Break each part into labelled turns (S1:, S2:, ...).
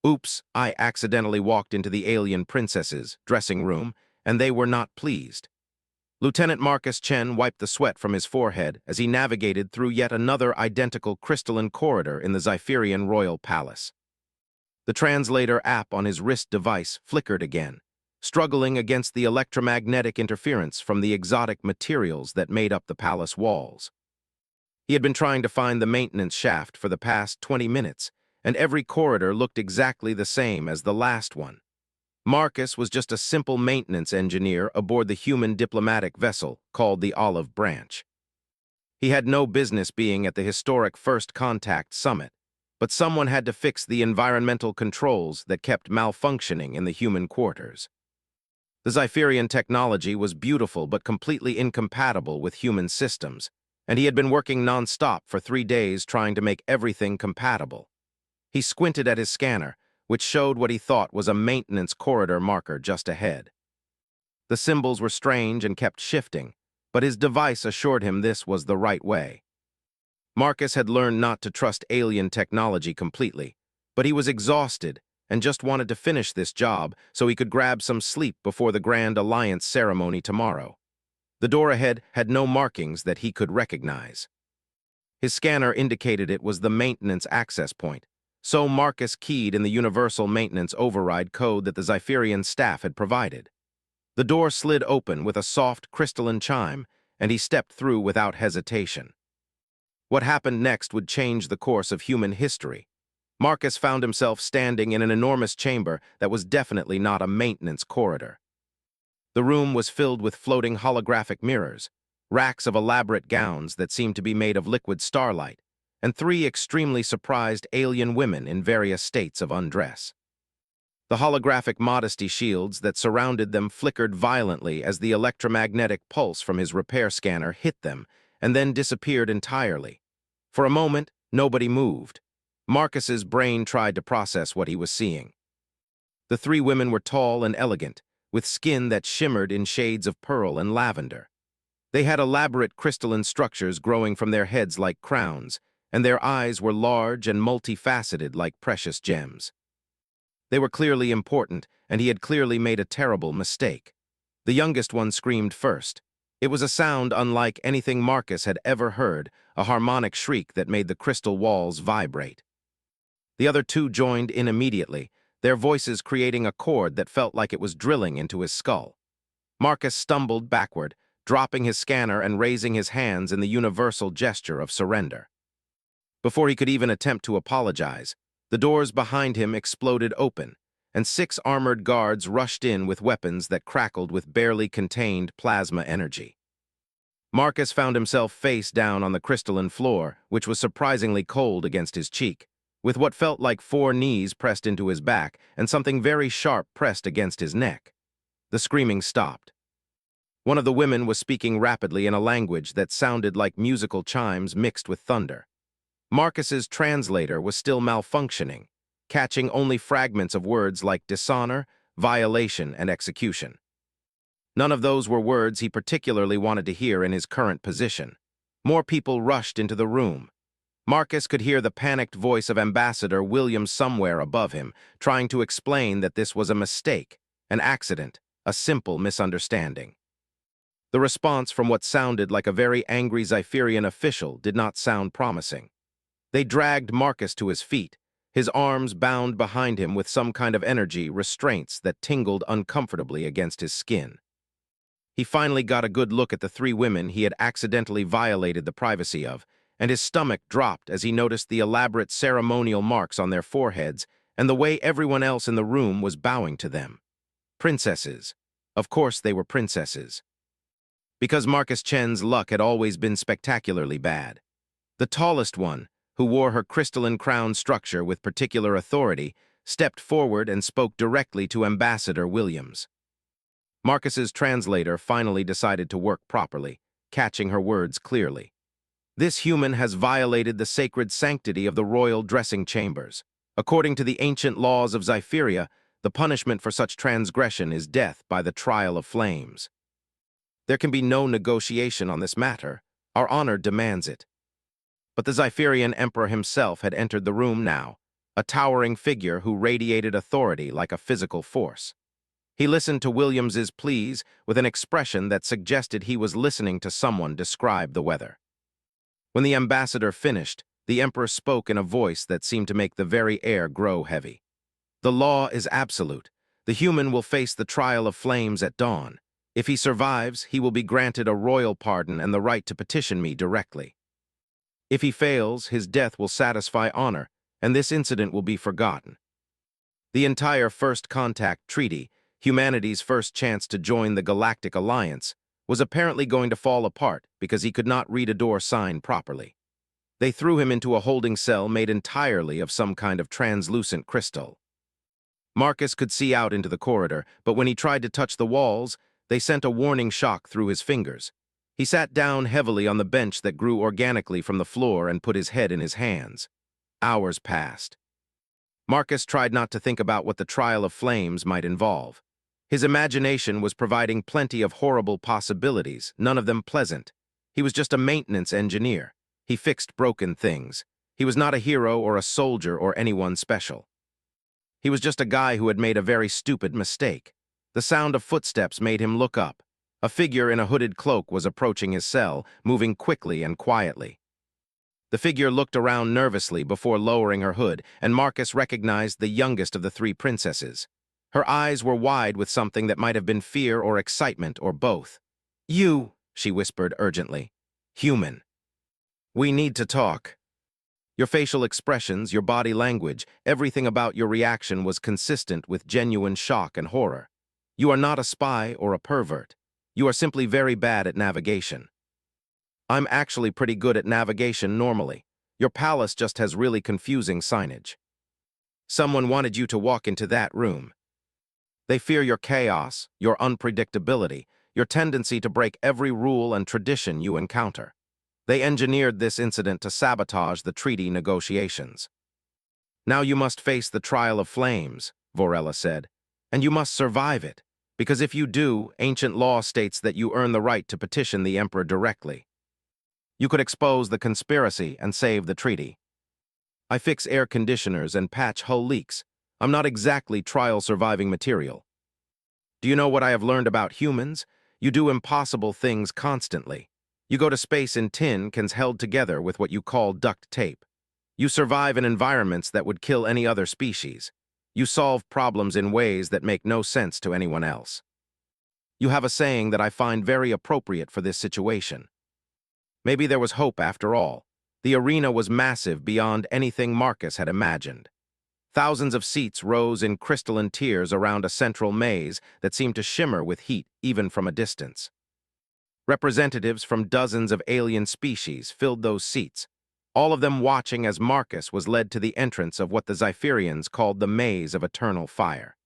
S1: Oops, I accidentally walked into the alien princess's dressing room, and they were not pleased. Lieutenant Marcus Chen wiped the sweat from his forehead as he navigated through yet another identical crystalline corridor in the Zypherian royal palace. The translator app on his wrist device flickered again, struggling against the electromagnetic interference from the exotic materials that made up the palace walls. He had been trying to find the maintenance shaft for the past 20 minutes, and every corridor looked exactly the same as the last one. Marcus was just a simple maintenance engineer aboard the human diplomatic vessel called the Olive Branch. He had no business being at the historic First Contact Summit, but someone had to fix the environmental controls that kept malfunctioning in the human quarters. The Zypherian technology was beautiful but completely incompatible with human systems, and he had been working non-stop for 3 days trying to make everything compatible. He squinted at his scanner, which showed what he thought was a maintenance corridor marker just ahead. The symbols were strange and kept shifting, but his device assured him this was the right way. Marcus had learned not to trust alien technology completely, but he was exhausted and just wanted to finish this job so he could grab some sleep before the Grand Alliance ceremony tomorrow. The door ahead had no markings that he could recognize. His scanner indicated it was the maintenance access point, so Marcus keyed in the universal maintenance override code that the Zypherian staff had provided. The door slid open with a soft, crystalline chime, and he stepped through without hesitation. What happened next would change the course of human history. Marcus found himself standing in an enormous chamber that was definitely not a maintenance corridor. The room was filled with floating holographic mirrors, racks of elaborate gowns that seemed to be made of liquid starlight, and 3 extremely surprised alien women in various states of undress. The holographic modesty shields that surrounded them flickered violently as the electromagnetic pulse from his repair scanner hit them and then disappeared entirely. For a moment, nobody moved. Marcus's brain tried to process what he was seeing. The 3 women were tall and elegant, with skin that shimmered in shades of pearl and lavender. They had elaborate crystalline structures growing from their heads like crowns, and their eyes were large and multifaceted like precious gems. They were clearly important, and he had clearly made a terrible mistake. The youngest one screamed first. It was a sound unlike anything Marcus had ever heard, a harmonic shriek that made the crystal walls vibrate. The other 2 joined in immediately, their voices creating a chord that felt like it was drilling into his skull. Marcus stumbled backward, dropping his scanner and raising his hands in the universal gesture of surrender. Before he could even attempt to apologize, the doors behind him exploded open, and 6 armored guards rushed in with weapons that crackled with barely contained plasma energy. Marcus found himself face down on the crystalline floor, which was surprisingly cold against his cheek, with what felt like 4 knees pressed into his back and something very sharp pressed against his neck. The screaming stopped. One of the women was speaking rapidly in a language that sounded like musical chimes mixed with thunder. Marcus's translator was still malfunctioning, catching only fragments of words like dishonor, violation, and execution. None of those were words he particularly wanted to hear in his current position. More people rushed into the room. Marcus could hear the panicked voice of Ambassador William somewhere above him, trying to explain that this was a mistake, an accident, a simple misunderstanding. The response from what sounded like a very angry Zypherian official did not sound promising. They dragged Marcus to his feet, his arms bound behind him with some kind of energy restraints that tingled uncomfortably against his skin. He finally got a good look at the 3 women he had accidentally violated the privacy of, and his stomach dropped as he noticed the elaborate ceremonial marks on their foreheads and the way everyone else in the room was bowing to them. Princesses. Of course they were princesses. Because Marcus Chen's luck had always been spectacularly bad. The tallest one, who wore her crystalline crown structure with particular authority, stepped forward and spoke directly to Ambassador Williams. Marcus's translator finally decided to work properly, catching her words clearly. This human has violated the sacred sanctity of the royal dressing chambers. According to the ancient laws of Zypheria, the punishment for such transgression is death by the trial of flames. There can be no negotiation on this matter. Our honor demands it. But the Zypherian emperor himself had entered the room now, a towering figure who radiated authority like a physical force. He listened to Williams's pleas with an expression that suggested he was listening to someone describe the weather. When the ambassador finished, the emperor spoke in a voice that seemed to make the very air grow heavy. The law is absolute. The human will face the trial of flames at dawn. If he survives, he will be granted a royal pardon and the right to petition me directly. If he fails, his death will satisfy honor, and this incident will be forgotten. The entire First Contact Treaty, humanity's first chance to join the Galactic Alliance, was apparently going to fall apart because he could not read a door sign properly. They threw him into a holding cell made entirely of some kind of translucent crystal. Marcus could see out into the corridor, but when he tried to touch the walls, they sent a warning shock through his fingers. He sat down heavily on the bench that grew organically from the floor and put his head in his hands. Hours passed. Marcus tried not to think about what the trial of flames might involve. His imagination was providing plenty of horrible possibilities, none of them pleasant. He was just a maintenance engineer. He fixed broken things. He was not a hero or a soldier or anyone special. He was just a guy who had made a very stupid mistake. The sound of footsteps made him look up. A figure in a hooded cloak was approaching his cell, moving quickly and quietly. The figure looked around nervously before lowering her hood, and Marcus recognized the youngest of the three princesses. Her eyes were wide with something that might have been fear or excitement or both. "You," she whispered urgently. "Human. We need to talk." Your facial expressions, your body language, everything about your reaction was consistent with genuine shock and horror. You are not a spy or a pervert. You are simply very bad at navigation. I'm actually pretty good at navigation normally. Your palace just has really confusing signage. Someone wanted you to walk into that room. They fear your chaos, your unpredictability, your tendency to break every rule and tradition you encounter. They engineered this incident to sabotage the treaty negotiations. Now you must face the trial of flames, Vorella said, and you must survive it, because if you do, ancient law states that you earn the right to petition the emperor directly. You could expose the conspiracy and save the treaty. I fix air conditioners and patch hull leaks. I'm not exactly trial-surviving material. Do you know what I have learned about humans? You do impossible things constantly. You go to space in tin cans held together with what you call duct tape. You survive in environments that would kill any other species. You solve problems in ways that make no sense to anyone else. You have a saying that I find very appropriate for this situation. Maybe there was hope after all. The arena was massive beyond anything Marcus had imagined. Thousands of seats rose in crystalline tiers around a central maze that seemed to shimmer with heat even from a distance. Representatives from dozens of alien species filled those seats, all of them watching as Marcus was led to the entrance of what the Zypherians called the Maze of Eternal Fire.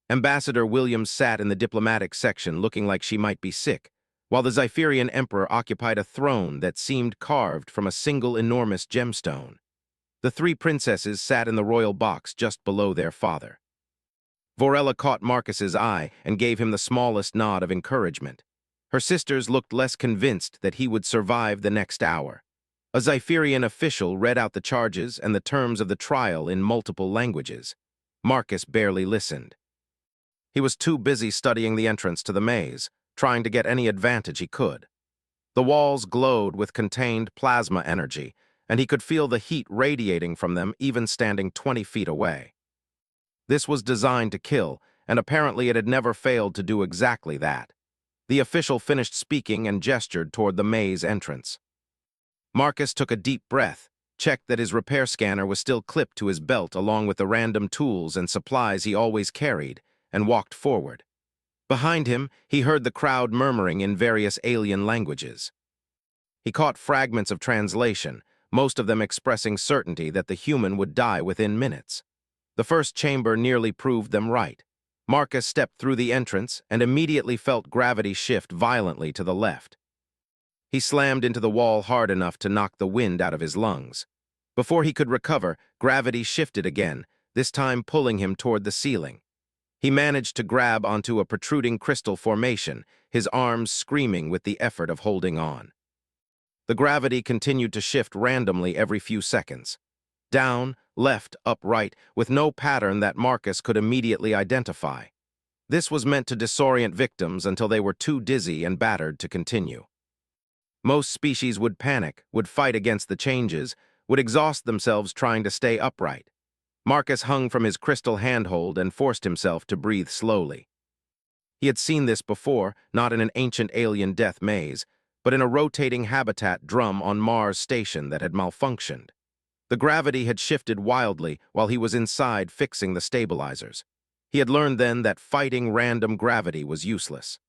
S1: Ambassador Williams sat in the diplomatic section looking like she might be sick, while the Zypherian emperor occupied a throne that seemed carved from a single enormous gemstone. The three princesses sat in the royal box just below their father. Vorella caught Marcus's eye and gave him the smallest nod of encouragement. Her sisters looked less convinced that he would survive the next hour. A Zypherian official read out the charges and the terms of the trial in multiple languages. Marcus barely listened. He was too busy studying the entrance to the maze, trying to get any advantage he could. The walls glowed with contained plasma energy, and he could feel the heat radiating from them even standing 20 feet away. This was designed to kill, and apparently it had never failed to do exactly that. The official finished speaking and gestured toward the maze entrance. Marcus took a deep breath, checked that his repair scanner was still clipped to his belt along with the random tools and supplies he always carried, and walked forward. Behind him, he heard the crowd murmuring in various alien languages. He caught fragments of translation, most of them expressing certainty that the human would die within minutes. The first chamber nearly proved them right. Marcus stepped through the entrance and immediately felt gravity shift violently to the left. He slammed into the wall hard enough to knock the wind out of his lungs. Before he could recover, gravity shifted again, this time pulling him toward the ceiling. He managed to grab onto a protruding crystal formation, his arms screaming with the effort of holding on. The gravity continued to shift randomly every few seconds. Down, left, up, right, with no pattern that Marcus could immediately identify. This was meant to disorient victims until they were too dizzy and battered to continue. Most species would panic, would fight against the changes, would exhaust themselves trying to stay upright. Marcus hung from his crystal handhold and forced himself to breathe slowly. He had seen this before, not in an ancient alien death maze, but in a rotating habitat drum on Mars station that had malfunctioned. The gravity had shifted wildly while he was inside fixing the stabilizers. He had learned then that fighting random gravity was useless.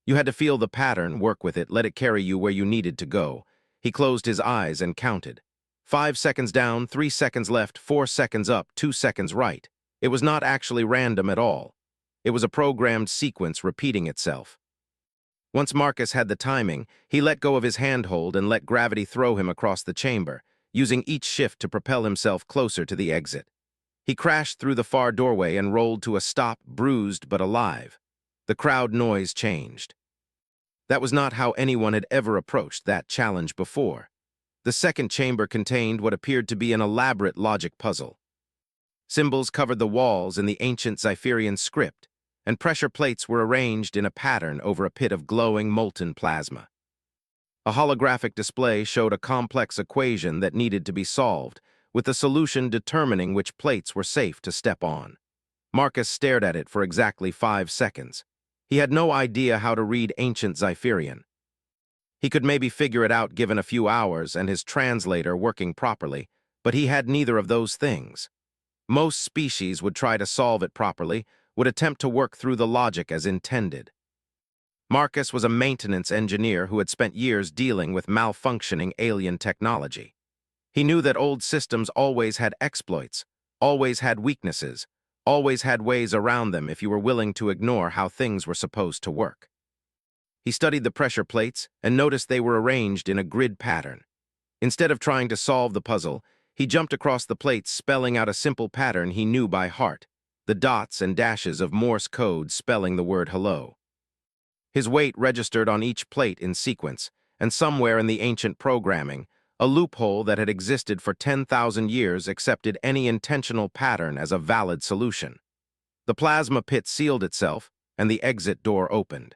S1: You had to feel the pattern, work with it, let it carry you where you needed to go. He closed his eyes and counted. 5 seconds down, 3 seconds left, 4 seconds up, 2 seconds right. It was not actually random at all. It was a programmed sequence repeating itself. Once Marcus had the timing, he let go of his handhold and let gravity throw him across the chamber, using each shift to propel himself closer to the exit. He crashed through the far doorway and rolled to a stop, bruised but alive. The crowd noise changed. That was not how anyone had ever approached that challenge before. The second chamber contained what appeared to be an elaborate logic puzzle. Symbols covered the walls in the ancient Xipherian script, and pressure plates were arranged in a pattern over a pit of glowing molten plasma. A holographic display showed a complex equation that needed to be solved, with the solution determining which plates were safe to step on. Marcus stared at it for exactly 5 seconds. He had no idea how to read ancient Xipherian. He could maybe figure it out given a few hours and his translator working properly, but he had neither of those things. Most species would try to solve it properly, would attempt to work through the logic as intended. Marcus was a maintenance engineer who had spent years dealing with malfunctioning alien technology. He knew that old systems always had exploits, always had weaknesses, always had ways around them if you were willing to ignore how things were supposed to work. He studied the pressure plates and noticed they were arranged in a grid pattern. Instead of trying to solve the puzzle, he jumped across the plates, spelling out a simple pattern he knew by heart, the dots and dashes of Morse code spelling the word hello. His weight registered on each plate in sequence, and somewhere in the ancient programming, a loophole that had existed for 10,000 years accepted any intentional pattern as a valid solution. The plasma pit sealed itself, and the exit door opened.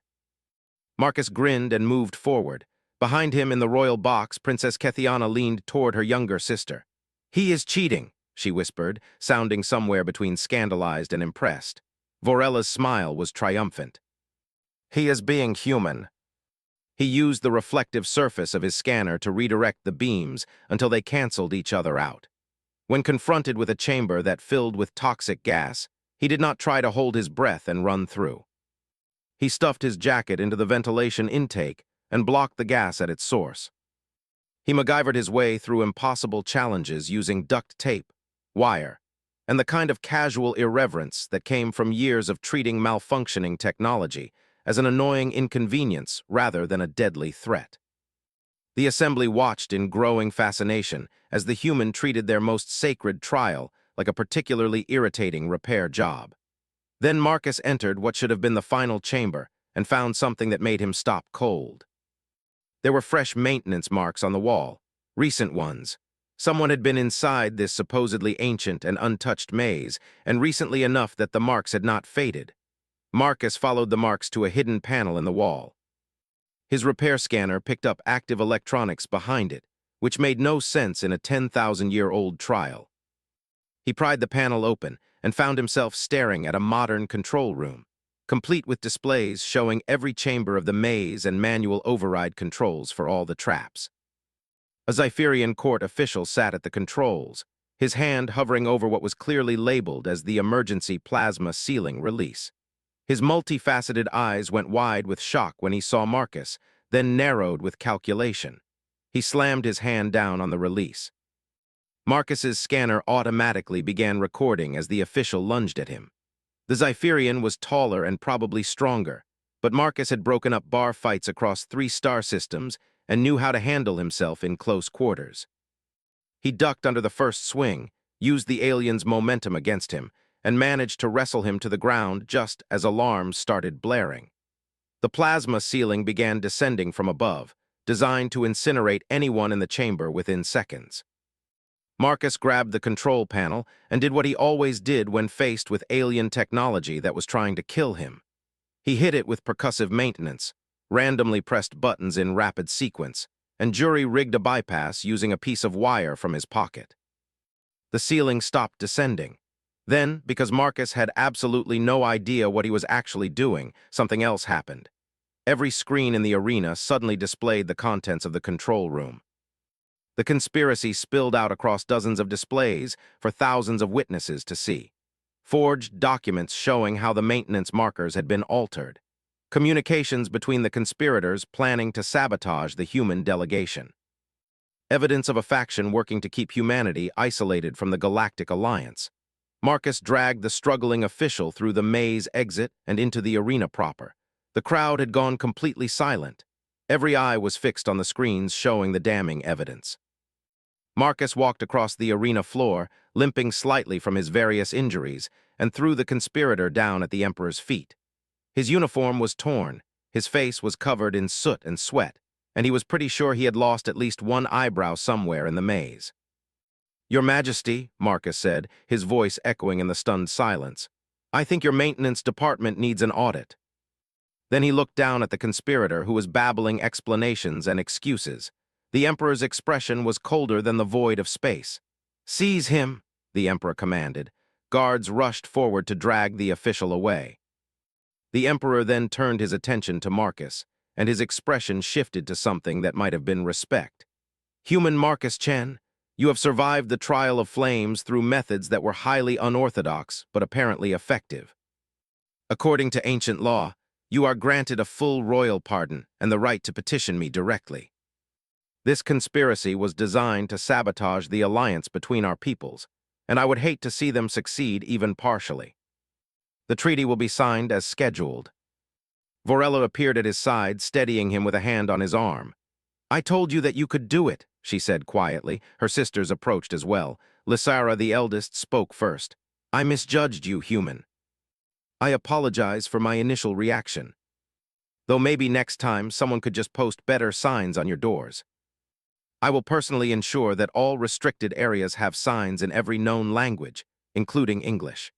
S1: Marcus grinned and moved forward. Behind him in the royal box, Princess Kethiana leaned toward her younger sister. "He is cheating," she whispered, sounding somewhere between scandalized and impressed. Vorella's smile was triumphant. "He is being human." He used the reflective surface of his scanner to redirect the beams until they canceled each other out. When confronted with a chamber that filled with toxic gas, he did not try to hold his breath and run through. He stuffed his jacket into the ventilation intake and blocked the gas at its source. He MacGyvered his way through impossible challenges using duct tape, wire, and the kind of casual irreverence that came from years of treating malfunctioning technology as an annoying inconvenience rather than a deadly threat. The assembly watched in growing fascination as the human treated their most sacred trial like a particularly irritating repair job. Then Marcus entered what should have been the final chamber and found something that made him stop cold. There were fresh maintenance marks on the wall, recent ones. Someone had been inside this supposedly ancient and untouched maze, and recently enough that the marks had not faded. Marcus followed the marks to a hidden panel in the wall. His repair scanner picked up active electronics behind it, which made no sense in a 10,000-year-old trial. He pried the panel open and found himself staring at a modern control room, complete with displays showing every chamber of the maze and manual override controls for all the traps. A Xipherian court official sat at the controls, his hand hovering over what was clearly labeled as the emergency plasma sealing release. His multifaceted eyes went wide with shock when he saw Marcus, then narrowed with calculation. He slammed his hand down on the release. Marcus's scanner automatically began recording as the official lunged at him. The Xipherian was taller and probably stronger, but Marcus had broken up bar fights across 3 star systems and knew how to handle himself in close quarters. He ducked under the first swing, used the alien's momentum against him, and managed to wrestle him to the ground just as alarms started blaring. The plasma ceiling began descending from above, designed to incinerate anyone in the chamber within seconds. Marcus grabbed the control panel and did what he always did when faced with alien technology that was trying to kill him. He hit it with percussive maintenance, randomly pressed buttons in rapid sequence, and jury-rigged a bypass using a piece of wire from his pocket. The ceiling stopped descending. Then, because Marcus had absolutely no idea what he was actually doing, something else happened. Every screen in the arena suddenly displayed the contents of the control room. The conspiracy spilled out across dozens of displays for thousands of witnesses to see. Forged documents showing how the maintenance markers had been altered. Communications between the conspirators planning to sabotage the human delegation. Evidence of a faction working to keep humanity isolated from the Galactic Alliance. Marcus dragged the struggling official through the maze exit and into the arena proper. The crowd had gone completely silent. Every eye was fixed on the screens showing the damning evidence. Marcus walked across the arena floor, limping slightly from his various injuries, and threw the conspirator down at the Emperor's feet. His uniform was torn, his face was covered in soot and sweat, and he was pretty sure he had lost at least one eyebrow somewhere in the maze. "Your Majesty," Marcus said, his voice echoing in the stunned silence, "I think your maintenance department needs an audit." Then he looked down at the conspirator who was babbling explanations and excuses. The Emperor's expression was colder than the void of space. "Seize him," the Emperor commanded. Guards rushed forward to drag the official away. The Emperor then turned his attention to Marcus, and his expression shifted to something that might have been respect. "Human Marcus Chen, you have survived the trial of flames through methods that were highly unorthodox but apparently effective. According to ancient law, you are granted a full royal pardon and the right to petition me directly. This conspiracy was designed to sabotage the alliance between our peoples, and I would hate to see them succeed even partially. The treaty will be signed as scheduled." Vorella appeared at his side, steadying him with a hand on his arm. "I told you that you could do it," she said quietly. Her sisters approached as well. Lysara, the eldest, spoke first. "I misjudged you, human. I apologize for my initial reaction. Though maybe next time someone could just post better signs on your doors. I will personally ensure that all restricted areas have signs in every known language, including English."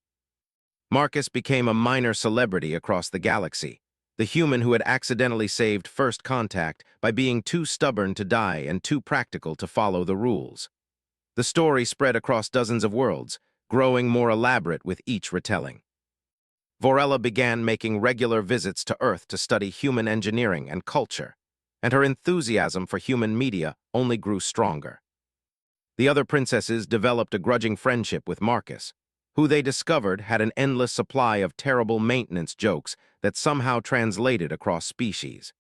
S1: Marcus became a minor celebrity across the galaxy, the human who had accidentally saved first contact by being too stubborn to die and too practical to follow the rules. The story spread across dozens of worlds, growing more elaborate with each retelling. Vorella began making regular visits to Earth to study human engineering and culture, and her enthusiasm for human media only grew stronger. The other princesses developed a grudging friendship with Marcus, who they discovered had an endless supply of terrible maintenance jokes that somehow translated across species.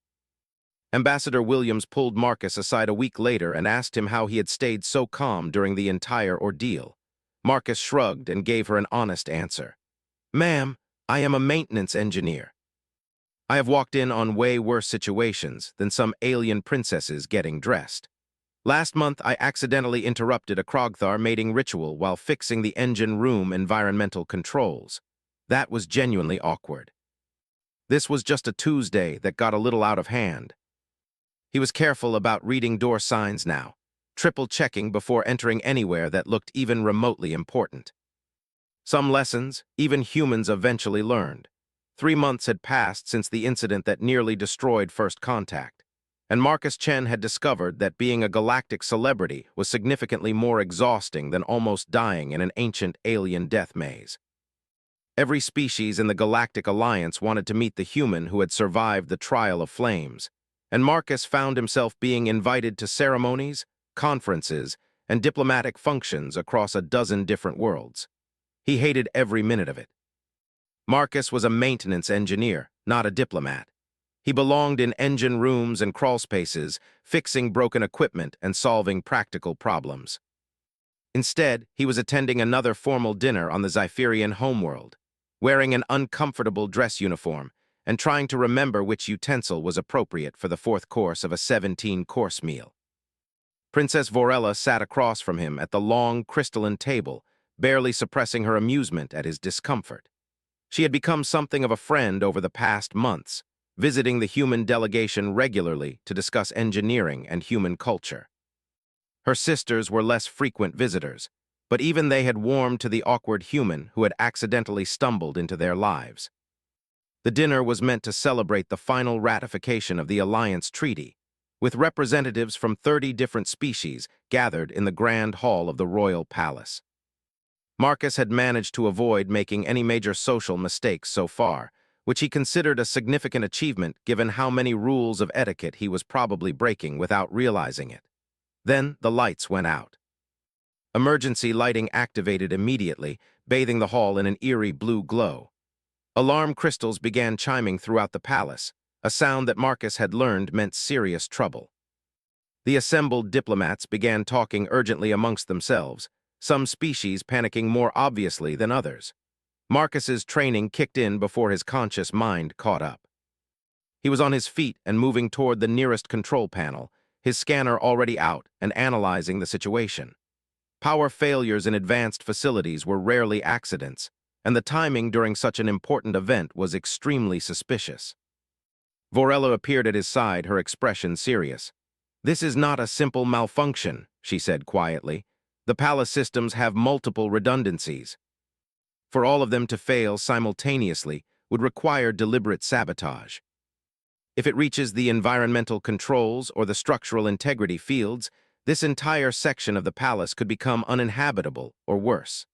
S1: Ambassador Williams pulled Marcus aside a week later and asked him how he had stayed so calm during the entire ordeal. Marcus shrugged and gave her an honest answer. "Ma'am, I am a maintenance engineer. I have walked in on way worse situations than some alien princesses getting dressed. Last month, I accidentally interrupted a Krogthar mating ritual while fixing the engine room environmental controls. That was genuinely awkward. This was just a Tuesday that got a little out of hand." He was careful about reading door signs now, triple-checking before entering anywhere that looked even remotely important. Some lessons, even humans eventually learned. 3 months had passed since the incident that nearly destroyed First Contact, and Marcus Chen had discovered that being a galactic celebrity was significantly more exhausting than almost dying in an ancient alien death maze. Every species in the Galactic Alliance wanted to meet the human who had survived the trial of flames, and Marcus found himself being invited to ceremonies, conferences, and diplomatic functions across a dozen different worlds. He hated every minute of it. Marcus was a maintenance engineer, not a diplomat. He belonged in engine rooms and crawl spaces, fixing broken equipment and solving practical problems. Instead, he was attending another formal dinner on the Zypherian homeworld, wearing an uncomfortable dress uniform and trying to remember which utensil was appropriate for the 4th course of a 17-course meal. Princess Vorella sat across from him at the long, crystalline table, barely suppressing her amusement at his discomfort. She had become something of a friend over the past months, visiting the human delegation regularly to discuss engineering and human culture. Her sisters were less frequent visitors, but even they had warmed to the awkward human who had accidentally stumbled into their lives. The dinner was meant to celebrate the final ratification of the Alliance Treaty, with representatives from 30 different species gathered in the grand hall of the royal palace. Marcus had managed to avoid making any major social mistakes so far, which he considered a significant achievement given how many rules of etiquette he was probably breaking without realizing it. Then the lights went out. Emergency lighting activated immediately, bathing the hall in an eerie blue glow. Alarm crystals began chiming throughout the palace, a sound that Marcus had learned meant serious trouble. The assembled diplomats began talking urgently amongst themselves, some species panicking more obviously than others. Marcus's training kicked in before his conscious mind caught up. He was on his feet and moving toward the nearest control panel, his scanner already out and analyzing the situation. Power failures in advanced facilities were rarely accidents, and the timing during such an important event was extremely suspicious. Vorella appeared at his side, her expression serious. "This is not a simple malfunction," she said quietly. "The palace systems have multiple redundancies. For all of them to fail simultaneously would require deliberate sabotage. If it reaches the environmental controls or the structural integrity fields, this entire section of the palace could become uninhabitable or worse."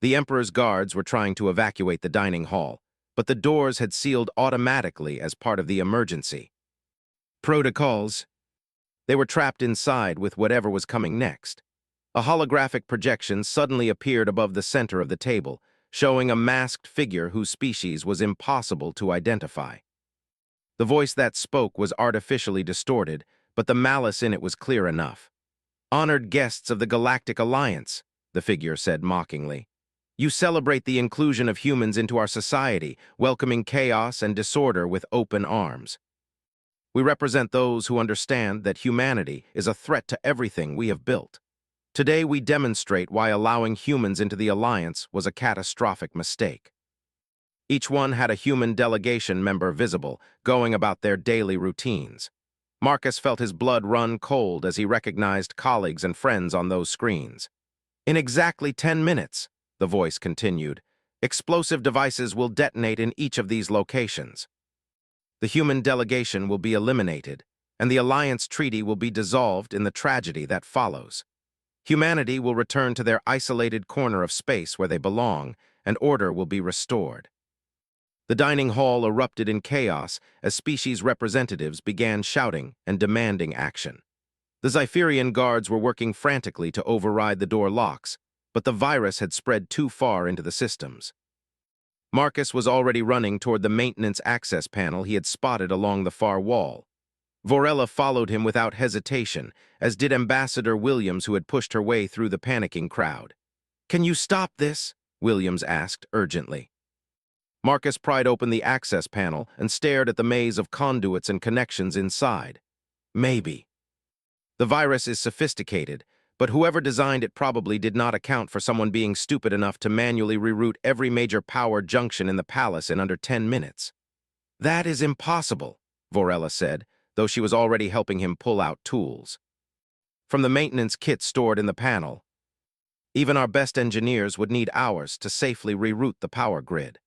S1: The Emperor's guards were trying to evacuate the dining hall, but the doors had sealed automatically as part of the emergency. Protocols. They were trapped inside with whatever was coming next. A holographic projection suddenly appeared above the center of the table, showing a masked figure whose species was impossible to identify. The voice that spoke was artificially distorted, but the malice in it was clear enough. "Honored guests of the Galactic Alliance," the figure said mockingly. "You celebrate the inclusion of humans into our society, welcoming chaos and disorder with open arms. We represent those who understand that humanity is a threat to everything we have built. Today we demonstrate why allowing humans into the Alliance was a catastrophic mistake." Each one had a human delegation member visible, going about their daily routines. Marcus felt his blood run cold as he recognized colleagues and friends on those screens. "In exactly 10 minutes, the voice continued, "explosive devices will detonate in each of these locations. The human delegation will be eliminated, and the Alliance Treaty will be dissolved in the tragedy that follows. Humanity will return to their isolated corner of space where they belong, and order will be restored." The dining hall erupted in chaos as species representatives began shouting and demanding action. The Xipherian guards were working frantically to override the door locks, but the virus had spread too far into the systems. Marcus was already running toward the maintenance access panel he had spotted along the far wall. Vorella followed him without hesitation, as did Ambassador Williams, who had pushed her way through the panicking crowd. "Can you stop this?" Williams asked urgently. Marcus pried open the access panel and stared at the maze of conduits and connections inside. "Maybe. The virus is sophisticated, but whoever designed it probably did not account for someone being stupid enough to manually reroute every major power junction in the palace in under 10 minutes. "That is impossible," Vorella said, though she was already helping him pull out tools. "From the maintenance kit stored in the panel, even our best engineers would need hours to safely reroute the power grid.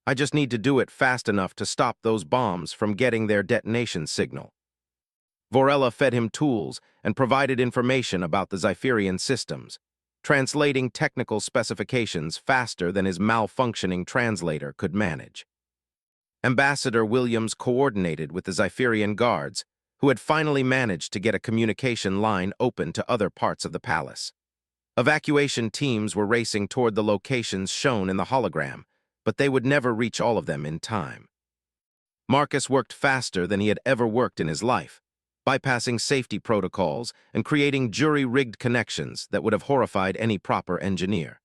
S1: I just need to do it fast enough to stop those bombs from getting their detonation signal." Vorella fed him tools and provided information about the Xipherian systems, translating technical specifications faster than his malfunctioning translator could manage. Ambassador Williams coordinated with the Xipherian guards, who had finally managed to get a communication line open to other parts of the palace. Evacuation teams were racing toward the locations shown in the hologram, but they would never reach all of them in time. Marcus worked faster than he had ever worked in his life, bypassing safety protocols and creating jury-rigged connections that would have horrified any proper engineer.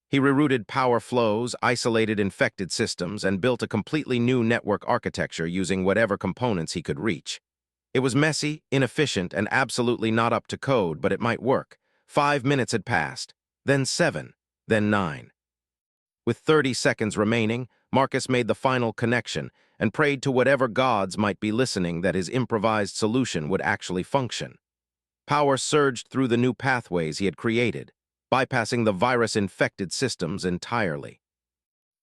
S1: He rerouted power flows, isolated infected systems, and built a completely new network architecture using whatever components he could reach. It was messy, inefficient, and absolutely not up to code, but it might work. 5 minutes had passed, then 7, then 9. With 30 seconds remaining, Marcus made the final connection and prayed to whatever gods might be listening that his improvised solution would actually function. Power surged through the new pathways he had created, bypassing the virus-infected systems entirely.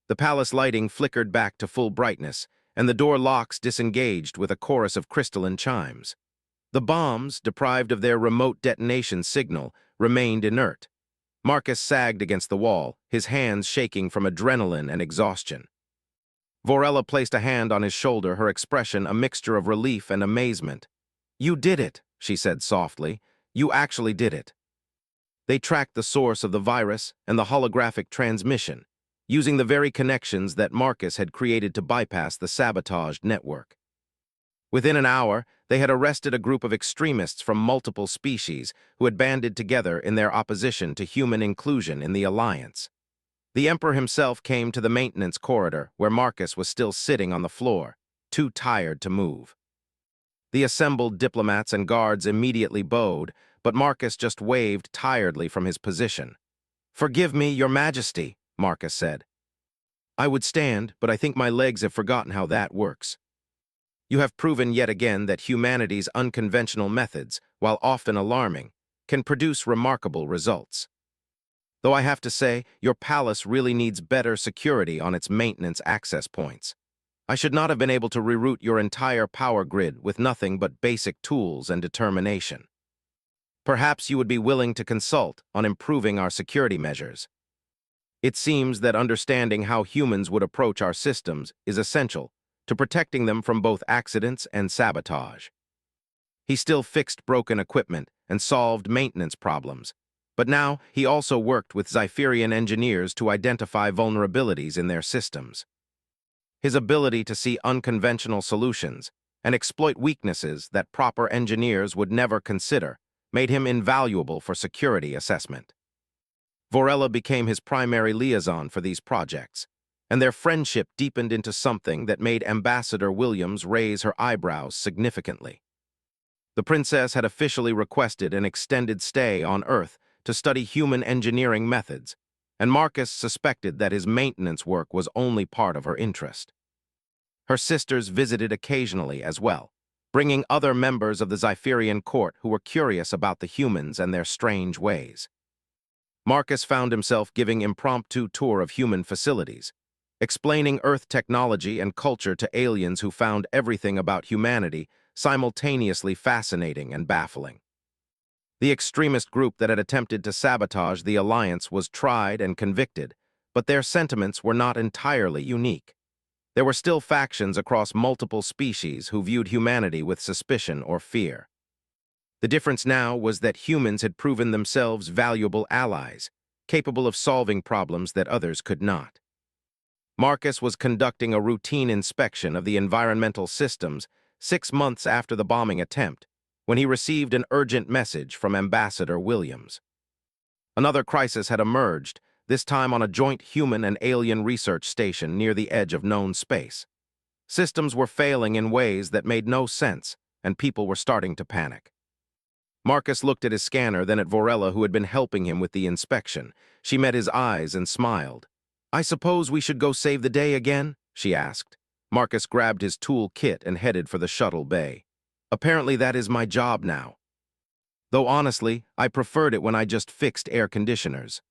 S1: The palace lighting flickered back to full brightness, and the door locks disengaged with a chorus of crystalline chimes. The bombs, deprived of their remote detonation signal, remained inert. Marcus sagged against the wall, his hands shaking from adrenaline and exhaustion. Vorella placed a hand on his shoulder, her expression a mixture of relief and amazement. "You did it," she said softly. "You actually did it." They tracked the source of the virus and the holographic transmission, using the very connections that Marcus had created to bypass the sabotaged network. Within an hour, they had arrested a group of extremists from multiple species who had banded together in their opposition to human inclusion in the Alliance. The Emperor himself came to the maintenance corridor where Marcus was still sitting on the floor, too tired to move. The assembled diplomats and guards immediately bowed, but Marcus just waved tiredly from his position. "Forgive me, Your Majesty," Marcus said. "I would stand, but I think my legs have forgotten how that works. You have proven yet again that humanity's unconventional methods, while often alarming, can produce remarkable results. Though I have to say, your palace really needs better security on its maintenance access points. I should not have been able to reroute your entire power grid with nothing but basic tools and determination. Perhaps you would be willing to consult on improving our security measures. It seems that understanding how humans would approach our systems is essential to protecting them from both accidents and sabotage." He still fixed broken equipment and solved maintenance problems, but now he also worked with Xipherian engineers to identify vulnerabilities in their systems. His ability to see unconventional solutions and exploit weaknesses that proper engineers would never consider made him invaluable for security assessment. Vorella became his primary liaison for these projects, and their friendship deepened into something that made Ambassador Williams raise her eyebrows significantly. The princess had officially requested an extended stay on Earth to study human engineering methods, and Marcus suspected that his maintenance work was only part of her interest. Her sisters visited occasionally as well, bringing other members of the Xipherian court who were curious about the humans and their strange ways. Marcus found himself giving impromptu tour of human facilities, explaining Earth technology and culture to aliens who found everything about humanity simultaneously fascinating and baffling. The extremist group that had attempted to sabotage the Alliance was tried and convicted, but their sentiments were not entirely unique. There were still factions across multiple species who viewed humanity with suspicion or fear. The difference now was that humans had proven themselves valuable allies, capable of solving problems that others could not. Marcus was conducting a routine inspection of the environmental systems 6 months after the bombing attempt, when he received an urgent message from Ambassador Williams. Another crisis had emerged, this time on a joint human and alien research station near the edge of known space. Systems were failing in ways that made no sense, and people were starting to panic. Marcus looked at his scanner, then at Vorella, who had been helping him with the inspection. She met his eyes and smiled. "I suppose we should go save the day again?" she asked. Marcus grabbed his tool kit and headed for the shuttle bay. "Apparently that is my job now. Though honestly, I preferred it when I just fixed air conditioners."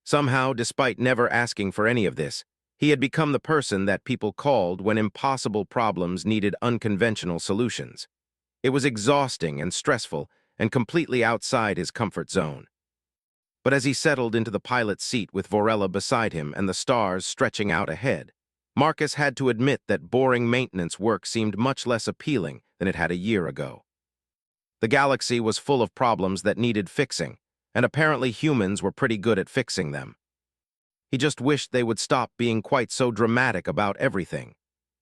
S1: Somehow, despite never asking for any of this, he had become the person that people called when impossible problems needed unconventional solutions. It was exhausting and stressful, and completely outside his comfort zone. But as he settled into the pilot's seat with Vorella beside him and the stars stretching out ahead, Marcus had to admit that boring maintenance work seemed much less appealing than it had a year ago. The galaxy was full of problems that needed fixing, and apparently humans were pretty good at fixing them. He just wished they would stop being quite so dramatic about everything.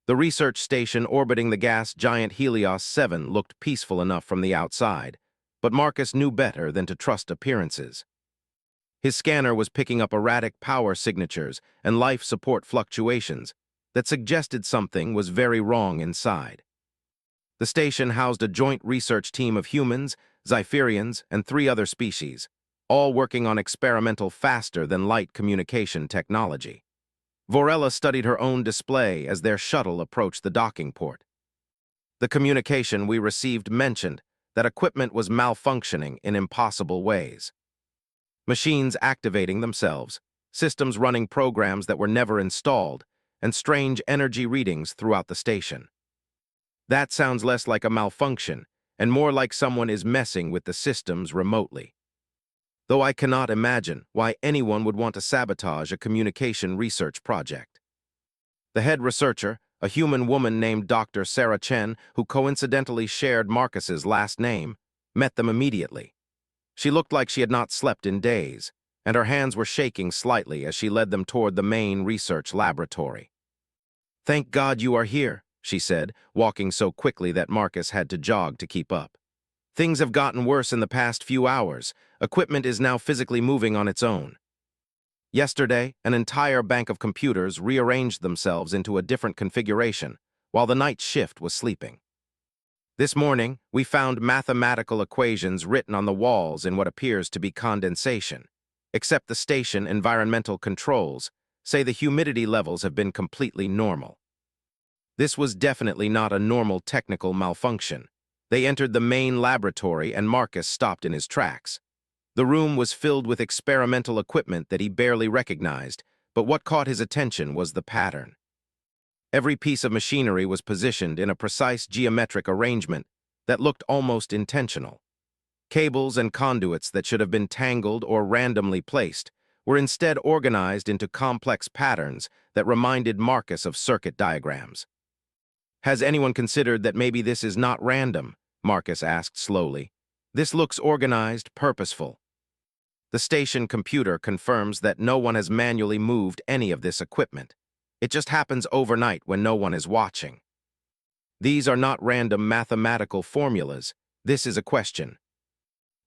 S1: The research station orbiting the gas giant Helios 7 looked peaceful enough from the outside, but Marcus knew better than to trust appearances. His scanner was picking up erratic power signatures and life support fluctuations that suggested something was very wrong inside. The station housed a joint research team of humans, Xipherians, and 3 other species, all working on experimental faster-than-light communication technology. Vorella studied her own display as their shuttle approached the docking port. "The communication we received mentioned that equipment was malfunctioning in impossible ways. Machines activating themselves, systems running programs that were never installed, and strange energy readings throughout the station. That sounds less like a malfunction and more like someone is messing with the systems remotely. Though I cannot imagine why anyone would want to sabotage a communication research project. The head researcher, a human woman named Dr. Sarah Chen, who coincidentally shared Marcus's last name, met them immediately. She looked like she had not slept in days, and her hands were shaking slightly as she led them toward the main research laboratory. "Thank God you are here," she said, walking so quickly that Marcus had to jog to keep up. "Things have gotten worse in the past few hours. Equipment is now physically moving on its own. Yesterday, an entire bank of computers rearranged themselves into a different configuration, while the night shift was sleeping. This morning, we found mathematical equations written on the walls in what appears to be condensation, except the station environmental controls say the humidity levels have been completely normal. This was definitely not a normal technical malfunction. They entered the main laboratory and Marcus stopped in his tracks. The room was filled with experimental equipment that he barely recognized, but what caught his attention was the pattern. Every piece of machinery was positioned in a precise geometric arrangement that looked almost intentional. Cables and conduits that should have been tangled or randomly placed were instead organized into complex patterns that reminded Marcus of circuit diagrams. "Has anyone considered that maybe this is not random?" Marcus asked slowly. "This looks organized, purposeful." The station computer confirms that no one has manually moved any of this equipment. It just happens overnight when no one is watching. These are not random mathematical formulas. This is a question.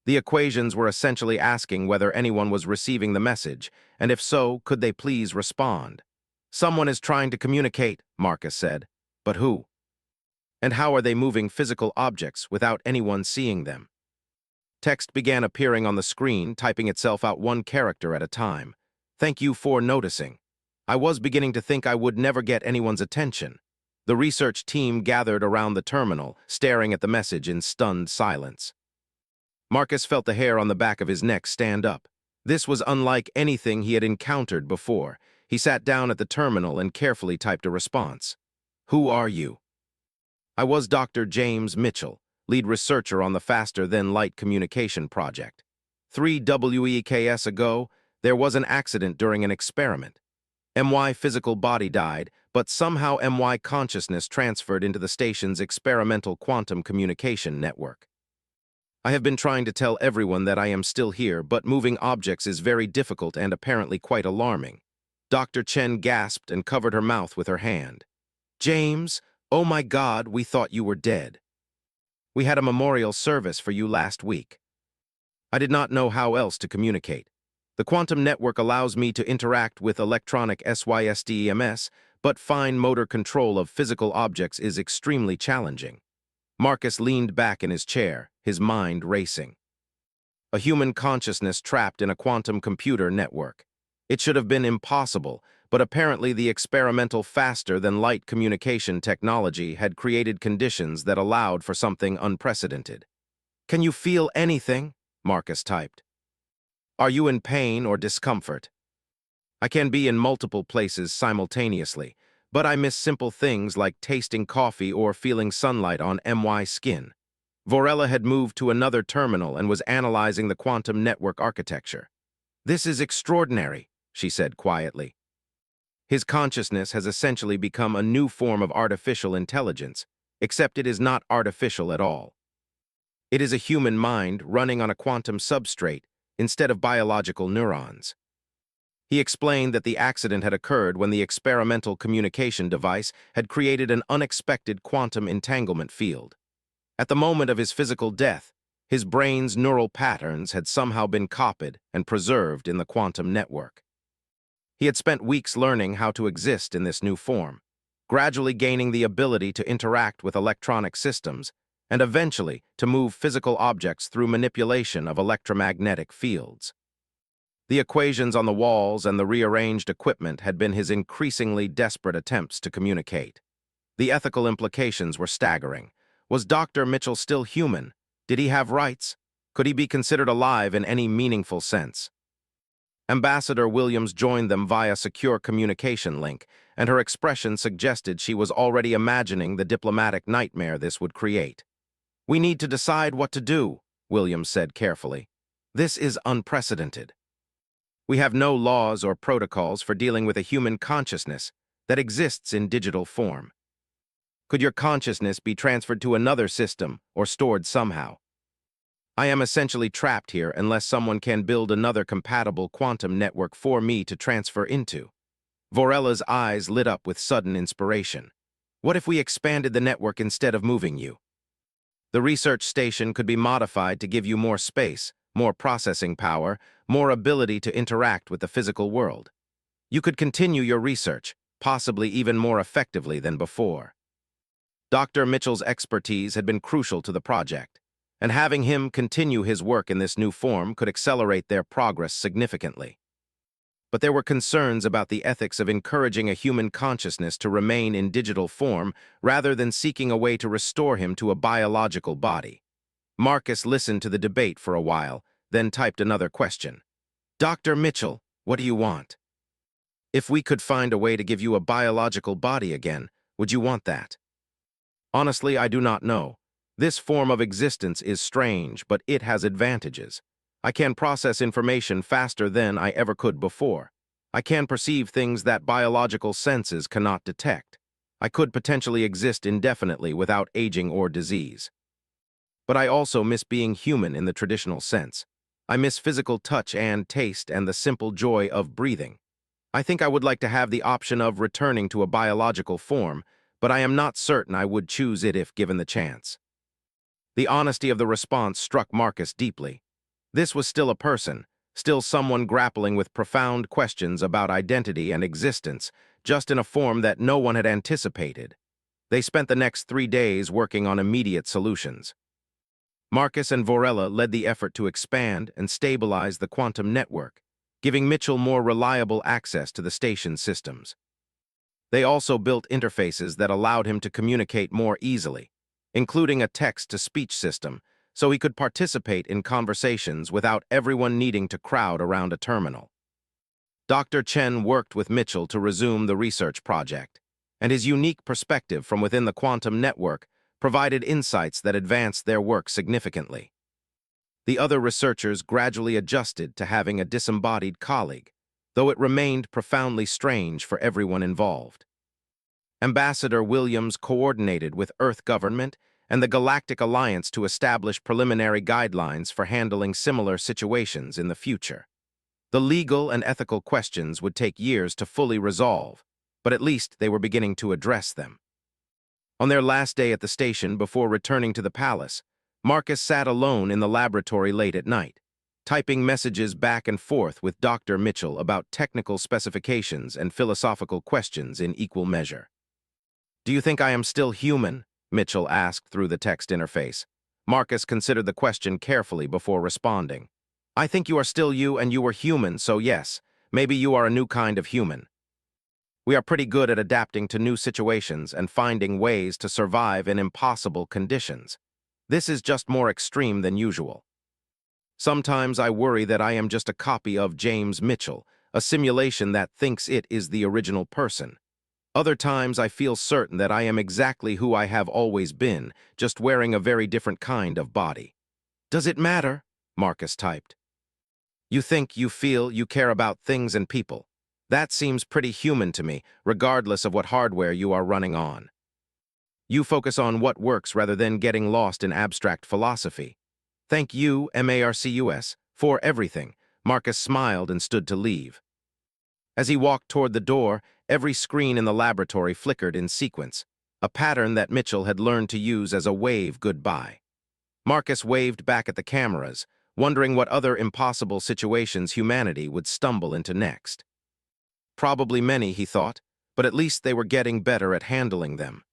S1: The equations were essentially asking whether anyone was receiving the message, and if so, could they please respond. "Someone is trying to communicate," Marcus said. "But who? And how are they moving physical objects without anyone seeing them?" Text began appearing on the screen, typing itself out one character at a time. "Thank you for noticing. I was beginning to think I would never get anyone's attention." The research team gathered around the terminal, staring at the message in stunned silence. Marcus felt the hair on the back of his neck stand up. This was unlike anything he had encountered before. He sat down at the terminal and carefully typed a response. "Who are you?" "I was Dr. James Mitchell, lead researcher on the faster-than-light communication project. 3 weeks ago, there was an accident during an experiment. MY physical body died, but somehow MY consciousness transferred into the station's experimental quantum communication network. I have been trying to tell everyone that I am still here, but moving objects is very difficult and apparently quite alarming." Dr. Chen gasped and covered her mouth with her hand. "James, oh my God, we thought you were dead. We had a memorial service for you last week. I did not know how else to communicate. The quantum network allows me to interact with electronic SYSTEMS, but fine motor control of physical objects is extremely challenging." Marcus leaned back in his chair, his mind racing. A human consciousness trapped in a quantum computer network. It should have been impossible, but apparently the experimental faster-than-light communication technology had created conditions that allowed for something unprecedented. "Can you feel anything?" Marcus typed. "Are you in pain or discomfort?" "I can be in multiple places simultaneously, but I miss simple things like tasting coffee or feeling sunlight on MY skin." Vorella had moved to another terminal and was analyzing the quantum network architecture. "This is extraordinary," she said quietly. "His consciousness has essentially become a new form of artificial intelligence, except it is not artificial at all. It is a human mind running on a quantum substrate instead of biological neurons." He explained that the accident had occurred when the experimental communication device had created an unexpected quantum entanglement field. At the moment of his physical death, his brain's neural patterns had somehow been copied and preserved in the quantum network. He had spent weeks learning how to exist in this new form, gradually gaining the ability to interact with electronic systems and eventually to move physical objects through manipulation of electromagnetic fields. The equations on the walls and the rearranged equipment had been his increasingly desperate attempts to communicate. The ethical implications were staggering. Was Dr. Mitchell still human, Did he have rights? Could he be considered alive in any meaningful sense? Ambassador Williams joined them via secure communication link, and her expression suggested she was already imagining the diplomatic nightmare this would create. "We need to decide what to do," Williams said carefully. "This is unprecedented. We have no laws or protocols for dealing with a human consciousness that exists in digital form. Could your consciousness be transferred to another system or stored somehow? I am essentially trapped here unless someone can build another compatible quantum network for me to transfer into." Vorella's eyes lit up with sudden inspiration. "What if we expanded the network instead of moving you? The research station could be modified to give you more space, more processing power, more ability to interact with the physical world. You could continue your research, possibly even more effectively than before." Dr. Mitchell's expertise had been crucial to the project, and having him continue his work in this new form could accelerate their progress significantly. But there were concerns about the ethics of encouraging a human consciousness to remain in digital form rather than seeking a way to restore him to a biological body. Marcus listened to the debate for a while, then typed another question. "Dr. Mitchell, what do you want? If we could find a way to give you a biological body again, would you want that?" "Honestly, I do not know. This form of existence is strange, but it has advantages. I can process information faster than I ever could before. I can perceive things that biological senses cannot detect. I could potentially exist indefinitely without aging or disease. But I also miss being human in the traditional sense. I miss physical touch and taste and the simple joy of breathing. I think I would like to have the option of returning to a biological form, but I am not certain I would choose it if given the chance." The honesty of the response struck Marcus deeply. This was still a person, still someone grappling with profound questions about identity and existence, just in a form that no one had anticipated. They spent the next 3 days working on immediate solutions. Marcus and Vorella led the effort to expand and stabilize the quantum network, giving Mitchell more reliable access to the station's systems. They also built interfaces that allowed him to communicate more easily, including a text-to-speech system, so he could participate in conversations without everyone needing to crowd around a terminal. Dr. Chen worked with Mitchell to resume the research project, and his unique perspective from within the quantum network provided insights that advanced their work significantly. The other researchers gradually adjusted to having a disembodied colleague, though it remained profoundly strange for everyone involved. Ambassador Williams coordinated with Earth government and the Galactic Alliance to establish preliminary guidelines for handling similar situations in the future. The legal and ethical questions would take years to fully resolve, but at least they were beginning to address them. On their last day at the station before returning to the palace, Marcus sat alone in the laboratory late at night, typing messages back and forth with Dr. Mitchell about technical specifications and philosophical questions in equal measure. "Do you think I am still human?" Mitchell asked through the text interface. Marcus considered the question carefully before responding. "I think you are still you and you were human, so yes, maybe you are a new kind of human. We are pretty good at adapting to new situations and finding ways to survive in impossible conditions. This is just more extreme than usual. Sometimes I worry that I am just a copy of James Mitchell, a simulation that thinks it is the original person. Other times I feel certain that I am exactly who I have always been, just wearing a very different kind of body." "Does it matter?" Marcus typed. "You think, you feel, you care about things and people. That seems pretty human to me, regardless of what hardware you are running on. You focus on what works rather than getting lost in abstract philosophy. Thank you, Marcus, for everything." Marcus smiled and stood to leave. As he walked toward the door, every screen in the laboratory flickered in sequence, a pattern that Mitchell had learned to use as a wave goodbye. Marcus waved back at the cameras, wondering what other impossible situations humanity would stumble into next. Probably many, he thought, but at least they were getting better at handling them.